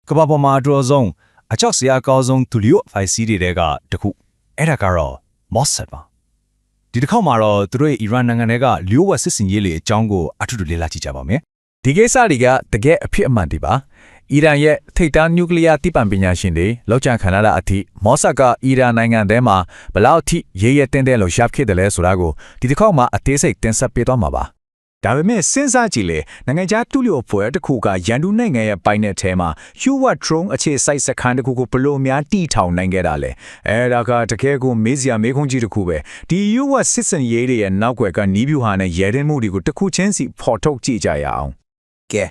ကဘာပေါ်မှာအတော်ဆုံးအကြောက်စရာအကောင်းဆုံးသူလျို့ဖိုင်စီတွေကတခုအဲ့ဒါကတော့ Mossad ပါဒီတစ်ခေါက်မှာတော့သူတို့ရဲ့အီရန်နိုင်ငံတွေကလျို့ဝှက်စစ်စင်ရေးတွေအကြောင်းကိုအထူးလေ့လာကြည့်ကြပါမယ်ဒီကိစ္စတွေကတကယ်အဖြစ်အမှန်တွေပါအီရန်ရဲ့ထိပ်တန်းနျူကလ িয়ার တိပံပညာရှင်တွေလောက်ကျန်ခံရတာအထိ Mossad ကအီရန်နိုင်ငံထဲမှာဘယ်လောက်ထိရေးရတဲ့လို့ရှာဖြစ်တယ်လဲဆိုတာကိုဒီတစ်ခေါက်မှာအသေးစိတ်တင်ဆက်ပေးသွားမှာပါဒါပေမဲ့စဉ်းစားကြည့်လေနိုင်ငံခြားတူလျိုဖွဲတစ်ခုကရန်သူနိုင်ငံရဲ့ပိုင်းတဲ့ထဲမှာ Huawei drone အခြေစိုက်စခန်းတစ်ခုကိုဘလို့များတီထောင်နိုင်ခဲ့တာလဲအဲ့ဒါကတကယ်ကိုမေးစရာမေးခွန်းကြီးတစ်ခုပဲဒီ Huawei စစ်စင်ရေးတွေရဲ့နောက်ွယ်ကနီးဗျူဟာနဲ့ရဲရင်မှုတွေကိုတစ်ခုချင်းစီဖော်ထုတ်ကြည့်ကြရအောင်ကဲ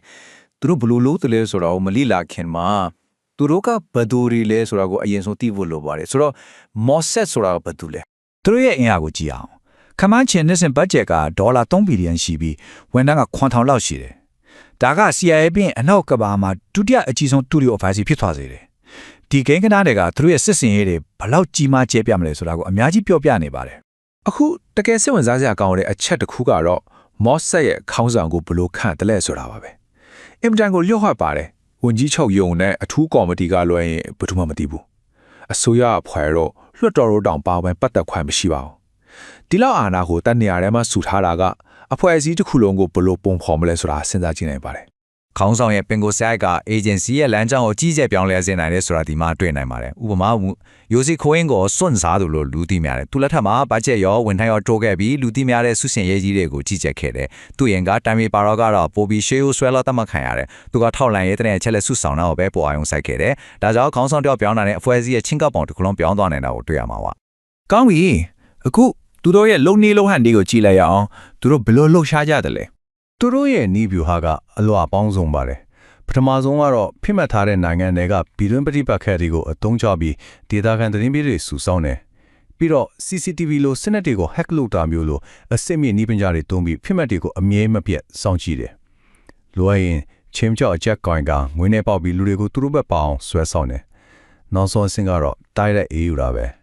သူတို့ဘလို့လို့တလဲဆိုတော့မလိလာခင်မှာသူတို့ကဘဒူရီလဲဆိုတာကိုအရင်ဆုံးသိဖို့လိုပါတယ်ဆိုတော့ Mossad ဆိုတာကဘဒူလဲသူတို့ရဲ့အင်အားကိုကြည့်အောင်ခမန်းချင်နှစ်စဉ်ဘတ်ဂျက်ကဒေါ်လာ3ဘီလီယံရှိပြီးဝန်ထမ်းက9000လောက်ရှိတယ်။ဒါက CIA ပြင်အနောက်ကဘာမှာဒုတိယအကြီးဆုံးတူလီယိုအဖိုင်စီဖြစ်သွားစေတယ်။ဒီဂိမ်းကနားတွေကသူတို့ရဲ့စစ်စင်ရေးတွေဘလောက်ကြီးမားကျယ်ပြန့်မလဲဆိုတာကိုအများကြီးပြောပြနေပါတယ်။အခုတကယ်စိတ်ဝင်စားစရာကောင်းတဲ့အချက်တစ်ခုကတော့ Mossad ရဲ့ခေါင်းဆောင်ကိုဘလို့ခန့်တယ်လဲဆိုတာပါပဲ။အင်တန်ကိုလျှော့ဟတ်ပါတယ်။ဝန်ကြီးချုပ်ယုံနဲ့အထူးကော်မတီကလွှဲရင်ဘယ်သူမှမသိဘူး။အစိုးရအဖွဲ့တော့လွှတ်တော်တို့တောင်ပါဝင်ပတ်သက်ခွင့်မရှိပါဘူးဒီလောက်အာဏာကိုတတ်နေရတဲ့မှာစုထားတာကအဖွဲ့အစည်းတစ်ခုလုံးကိုဘလို့ပုံဖော်မလဲဆိုတာစဉ်းစားကြည့်နိုင်ပါတယ်ခေါင်းဆောင်ရဲ့ပင်ကိုဆိုင်က agency ရဲ့လမ်းကြောင်းကိုကြီးကျယ်ပြောင်းလဲစေနိုင်တယ်ဆိုတာဒီမှာတွေ့နိုင်ပါတယ်ဥပမာယိုစီခိုင်းကိုစွန့်စားသူလို့လူသိများတယ်သူလက်ထက်မှာဘတ်ဂျက်ရောဝန်ထမ်းရောတိုးခဲ့ပြီးလူသိများတဲ့ဆုရှင်ရေးကြီးတွေကိုကြီးကျယ်ခဲ့တယ်သူရင်ကတိုင်မီပါရောကတော့ပိုပြီးရှေးဦးဆွဲလောက်တတ်မှတ်ခံရတယ်သူကထောက်လန်ရေးတဲ့အချက်လက်ဆုဆောင်တာကိုပဲပေါ်အောင်စိုက်ခဲ့တယ်ဒါကြောင့်ခေါင်းဆောင်တယောက်ပြောင်းတာနဲ့အဖွဲ့အစည်းရဲ့ချင်းကပ်ပုံတစ်ခုလုံးပြောင်းသွားနေတာကိုတွေ့ရမှာပါကောင်းပြီအခုသူတို့ရဲ့လုံနေလုံဟန်တွေကိုကြည့်လိုက်ရအောင်သူတို့ဘယ်လိုလှုပ်ရှားကြတယ်လဲသူတို့ရဲ့နီးဗျူဟာကအလွှာပေါင်းစုံပါတယ်ပထမဆုံးကတော့ဖိမှတ်ထားတဲ့နိုင်ငံတွေကပြည်တွင်းပဋိပက္ခတွေကိုအသုံးချပြီးဒေသခံသတင်းပေးတွေစုဆောင်းတယ်ပြီးတော့ CCTV လိုစနစ်တွေကို hack လုပ်တာမျိုးလိုအစစ်မြစ်နီးပညာတွေသုံးပြီးဖိမှတ်တွေကိုအမြဲမပြတ်စောင့်ကြည့်တယ်လိုအပ်ရင်ချင်းချောက်အချက်ကိုင်ကငွေနဲ့ပေါက်ပြီးလူတွေကိုသူတို့ဘက်ပေါအောင်ဆွဲဆောင်တယ်နောက်ဆုံးအဆင့်ကတော့တိုက်တဲ့အေးယူတာပဲ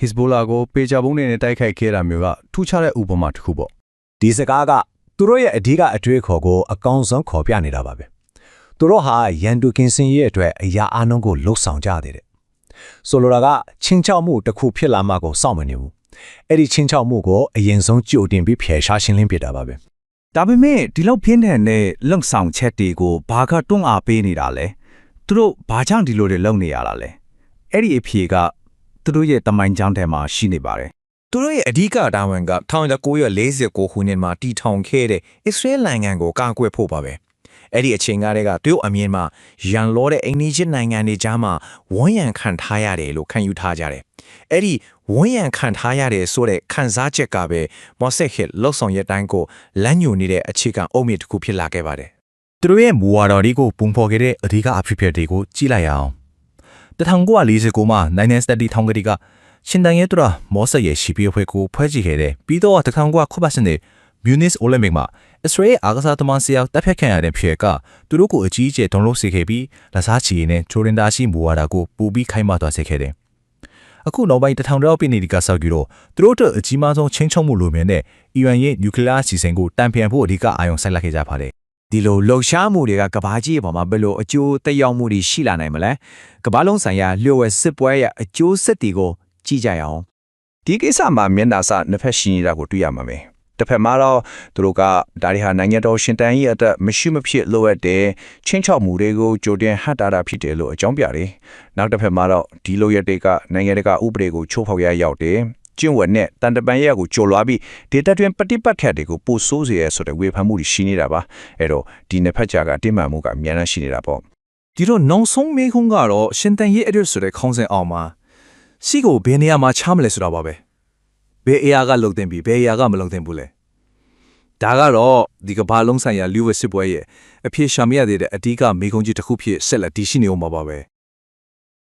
Hezbollah ကိုပေချာပုံးနဲ့တိုက်ခိုက်ခဲ့တာမျိုးကထူးခြားတဲ့ဥပမာတစ်ခုပေါ့ဒီစကားကသူတို့ရဲ့အဓိကအတွေ့အခေါ်ကိုအကောင်းဆုံးခေါ်ပြနေတာပါပဲသူတို့ဟာရန်သူကင်းစင်ရဲ့အတွက်အရာအနှုံးကိုလှုပ်ဆောင်ကြတယ်ဆိုလိုတာကချင်းချောက်မှုတစ်ခုဖြစ်လာမှကိုစောင့်မနေဘူးအဲ့ဒီချင်းချောက်မှုကိုအရင်ဆုံးကြိုတင်ပြီးဖျေရှားရှင်းလင်းပြတာပါပဲဒါပေမဲ့ဒီလောက်ပြင်းထန်တဲ့လုံဆောင်ချက်တွေကိုဘာကတွန်းအားပေးနေတာလဲသူတို့ဘာကြောင့်ဒီလိုတွေလုပ်နေရတာလဲအဲ့ဒီအဖြေကသူတို့ရဲ့တမိုင်းကြောင်းထဲမှာရှိနေပါတယ်သူတို့ရဲ့အဓိကတာဝန်က1949ခုနှစ်မှာတည်ထောင်ခဲ့တဲ့အစ္စရေးနိုင်ငံကိုကာကွယ်ဖို့ပါပဲအဲ့ဒီအချိန်ကတည်းကသူတို့အမြင်မှာရန်လောတဲ့အိန္ဒိယနိုင်ငံတွေကြားမှာဝန်းရံခံထားရတယ်လို့ခံယူထားကြတယ်အဲ့ဒီဝန်းရံခံထားရတယ်ဆိုတဲ့ခံစားချက်ကပဲ Mossad ရဲ့လှုပ်ဆောင်ရတိုင်းကိုလမ်းညွှန်နေတဲ့အခြေခံအုတ်မြစ်တစ်ခုဖြစ်လာခဲ့ပါတယ်သူတို့ရဲ့မူဝါဒတွေကိုပုံဖော်ခဲ့တဲ့အဓိကအဖြစ်အပျက်တွေကိုကြည့်လိုက်ရအောင်1949မှာနိုင်ငံစတတီထောင်ကလေးကရှင်တန်ရဲတို့ Mossad ရဲ့ရှိပြီးဖွဲ့ကိုဖွဲ့ကြည့်ခဲ့တယ်ပြီးတော့1998နဲ့ Munich Olympic မှာ Israel အားကစားသမားဆရာတပ်ဖြတ်ခံရတဲ့ဖြစ်ကသူတို့ကိုအကြီးအကျယ်ဒုံလို့စေခဲ့ပြီးလက်စားချီနဲ့ဂျိုရင်ဒါရှိမူဝါဒကိုပူပြီးခိုင်းမသွားစေခဲ့တယ်အခုနောက်ပိုင်း1000ကျော်ပြည်နေဒီကဆောက်ပြီးတော့သူတို့တို့အကြီးမားဆုံးချင်းချုံမှုလိုမြင်တဲ့အီရန်ရဲ့နျူကလ িয়ার စီစဉ်ကိုတန်ပြန်ဖို့အဓိကအာရုံစိုက်လိုက်ခဲ့ကြပါတယ်ဒီလိုလှုပ်ရှားမှုတွေကကဘာကြီးအပေါ်မှာဘယ်လိုအကျိုးသက်ရောက်မှုတွေရှိလာနိုင်မလဲကဘာလုံးဆိုင်ရာလျှို့ဝှက်စစ်ပွဲရဲ့အကျိုးဆက်တွေကိုကြည့်ကြရအောင်ဒီကိစ္စမှာမျက်နှာစာနှစ်ဖက်ရှိနေတာကိုတွေ့ရမှာပဲတစ်ဖက်မှာတော့သူတို့ကဒါတွေဟာနိုင်ငံတော်ရှင်တန်ရဲ့အတွက်မရှိမဖြစ်လိုအပ်တဲ့ချင်းချောက်မှုတွေကိုကြိုတင်ဟန့်တာတာဖြစ်တယ်လို့အကြောင်းပြတယ်နောက်တစ်ဖက်မှာတော့ဒီလိုရတဲ့ကနိုင်ငံတကာဥပဒေကိုချိုးဖောက်ရရောက်တယ်ကျင့်ဝတ်နဲ့တန်တပန်ရက်ကိုကြိုလွားပြီးဒေတာတွင်ပฏิပတ်ခတ်တွေကိုပို့ဆိုးစေရဆိုတဲ့ဝေဖန်မှုတွေရှိနေတာပါအဲ့တော့ဒီနှစ်ဖက်ကြားကတင်းမာမှုကအများကြီးရှိနေတာပေါ့ဒီတော့နောက်ဆုံးမေးခွန်းကတော့ရှင်တန်ရဲ့အဲ့ဆိုတဲ့ခေါင်းစဉ်အောင်မှာစီကိုဘယ်နေရာမှာချမလဲဆိုတာပါပဲဘယ်အရာကလုံတင်ပြီးဘယ်အရာကမလုံတင်ဘူးလဲဒါကတော့ဒီကဘာလုံးဆိုင်ရာလူဝစစ်ပွဲရဲ့အဖြစ်ရှာမရတဲ့အဓိကမေးခွန်းကြီးတစ်ခုဖြစ်ဆက်လက်တည်ရှိနေအောင်ပါပဲ